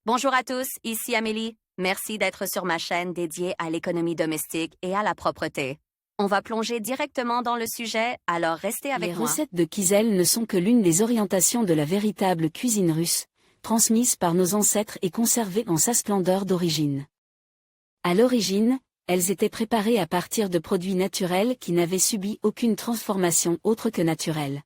Bonjour à tous, ici Amélie. Merci d'être sur ma chaîne dédiée à l'économie domestique et à la propreté. On va plonger directement dans le sujet, alors restez avec moi. Les recettes de Kizel ne sont que l'une des orientations de la véritable cuisine russe, transmise par nos ancêtres et conservée en sa splendeur d'origine. À l'origine, elles étaient préparées à partir de produits naturels qui n'avaient subi aucune transformation autre que naturelle.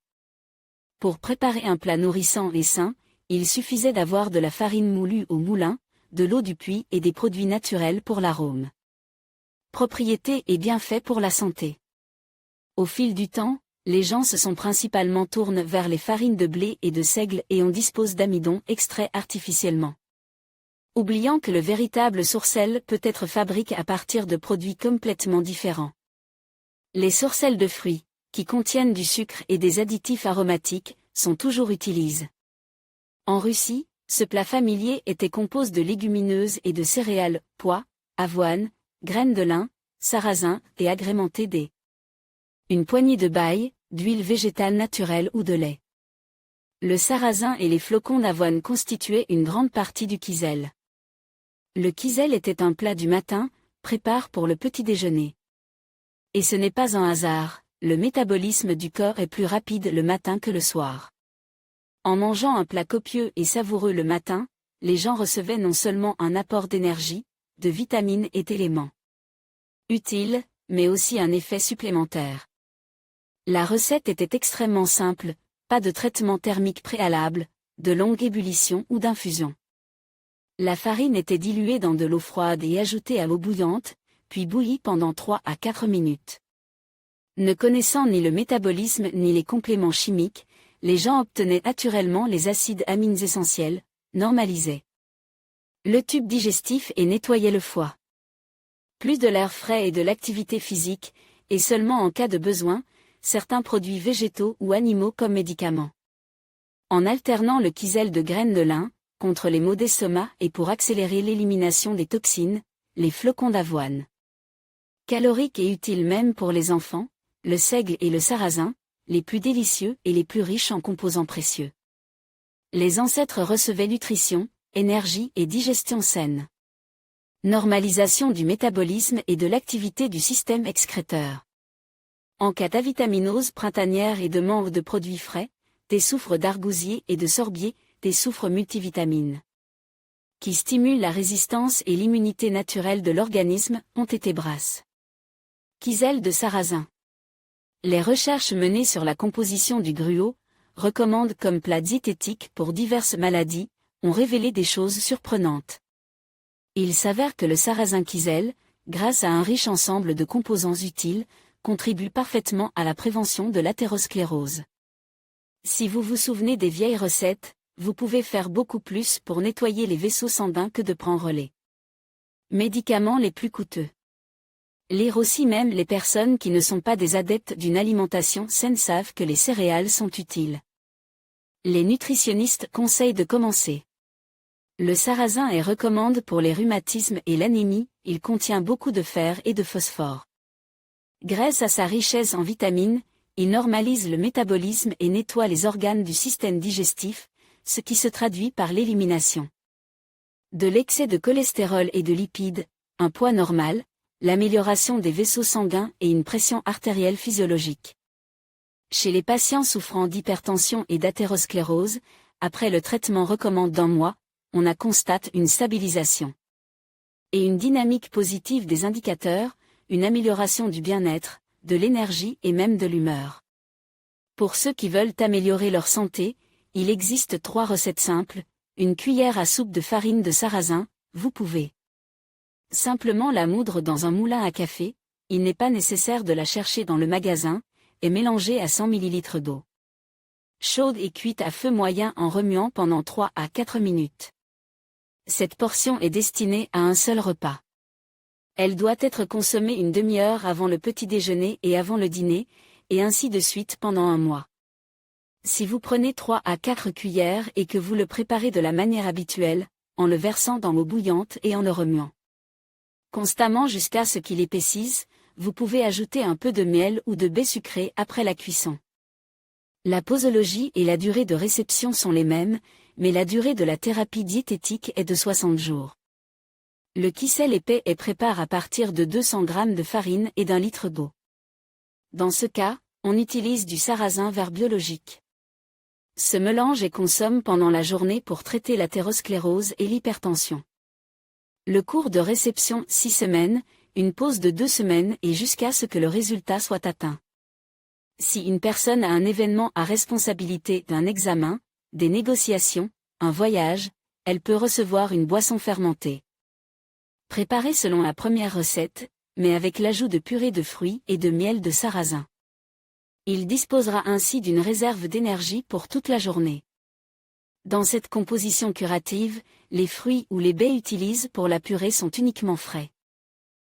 Pour préparer un plat nourrissant et sain, il suffisait d'avoir de la farine moulue au moulin, de l'eau du puits et des produits naturels pour l'arôme. Propriétés et bienfaits pour la santé. Au fil du temps, les gens se sont principalement tournés vers les farines de blé et de seigle et on dispose d'amidon extrait artificiellement. Oubliant que le véritable sourcelle peut être fabriqué à partir de produits complètement différents. Les sourcelles de fruits, qui contiennent du sucre et des additifs aromatiques, sont toujours utilisés. En Russie, ce plat familier était composé de légumineuses et de céréales, pois, avoine, graines de lin, sarrasin et agrémenté une poignée de baille, d'huile végétale naturelle ou de lait. Le sarrasin et les flocons d'avoine constituaient une grande partie du kizel. Le kizel était un plat du matin, prépare pour le petit déjeuner. Et ce n'est pas un hasard, le métabolisme du corps est plus rapide le matin que le soir. En mangeant un plat copieux et savoureux le matin, les gens recevaient non seulement un apport d'énergie, de vitamines et d'éléments utiles, mais aussi un effet supplémentaire. La recette était extrêmement simple, pas de traitement thermique préalable, de longue ébullition ou d'infusion. La farine était diluée dans de l'eau froide et ajoutée à l'eau bouillante, puis bouillie pendant 3 à 4 minutes. Ne connaissant ni le métabolisme ni les compléments chimiques, les gens obtenaient naturellement les acides amines essentiels, normalisés. Le tube digestif et nettoyait le foie. Plus de l'air frais et de l'activité physique, et seulement en cas de besoin, certains produits végétaux ou animaux comme médicaments. En alternant le kizel de graines de lin, contre les maux d'estomac et pour accélérer l'élimination des toxines, les flocons d'avoine. Caloriques et utiles même pour les enfants, le seigle et le sarrasin, les plus délicieux et les plus riches en composants précieux. Les ancêtres recevaient nutrition, énergie et digestion saine. Normalisation du métabolisme et de l'activité du système excréteur. En cas d'avitaminose printanière et de manque de produits frais, des soufres d'argousier et de sorbier, des soufres multivitamines, qui stimulent la résistance et l'immunité naturelle de l'organisme, ont été brasses. Kizel de sarrasin. Les recherches menées sur la composition du gruau, recommandées comme plat diététique pour diverses maladies, ont révélé des choses surprenantes. Il s'avère que le sarrasin kizel, grâce à un riche ensemble de composants utiles, contribue parfaitement à la prévention de l'athérosclérose. Si vous vous souvenez des vieilles recettes, vous pouvez faire beaucoup plus pour nettoyer les vaisseaux sanguins que de prendre les médicaments les plus coûteux. Lire aussi même les personnes qui ne sont pas des adeptes d'une alimentation saine savent que les céréales sont utiles. Les nutritionnistes conseillent de commencer. Le sarrasin est recommandé pour les rhumatismes et l'anémie, il contient beaucoup de fer et de phosphore. Grâce à sa richesse en vitamines, il normalise le métabolisme et nettoie les organes du système digestif, ce qui se traduit par l'élimination de l'excès de cholestérol et de lipides, un poids normal, l'amélioration des vaisseaux sanguins et une pression artérielle physiologique. Chez les patients souffrant d'hypertension et d'athérosclérose, après le traitement recommandé d'un mois, on constate une stabilisation et une dynamique positive des indicateurs, une amélioration du bien-être, de l'énergie et même de l'humeur. Pour ceux qui veulent améliorer leur santé, il existe 3 recettes simples, une cuillère à soupe de farine de sarrasin, vous pouvez simplement la moudre dans un moulin à café, il n'est pas nécessaire de la chercher dans le magasin, et mélanger à 100 ml d'eau chaude et cuite à feu moyen en remuant pendant 3 à 4 minutes. Cette portion est destinée à un seul repas. Elle doit être consommée une demi-heure avant le petit déjeuner et avant le dîner, et ainsi de suite pendant un mois. Si vous prenez 3 à 4 cuillères et que vous le préparez de la manière habituelle, en le versant dans l'eau bouillante et en le remuant constamment jusqu'à ce qu'il épaississe, vous pouvez ajouter un peu de miel ou de baie sucrée après la cuisson. La posologie et la durée de réception sont les mêmes, mais la durée de la thérapie diététique est de 60 jours. Le kissel épais est préparé à partir de 200 g de farine et d'1 litre d'eau. Dans ce cas, on utilise du sarrasin vert biologique. Ce mélange est consomme pendant la journée pour traiter l'athérosclérose et l'hypertension. Le cours de réception 6 semaines, une pause de 2 semaines et jusqu'à ce que le résultat soit atteint. Si une personne a un événement à responsabilité d'un examen, des négociations, un voyage, elle peut recevoir une boisson fermentée. Préparée selon la première recette, mais avec l'ajout de purée de fruits et de miel de sarrasin. Il disposera ainsi d'une réserve d'énergie pour toute la journée. Dans cette composition curative, les fruits ou les baies utilisés pour la purée sont uniquement frais.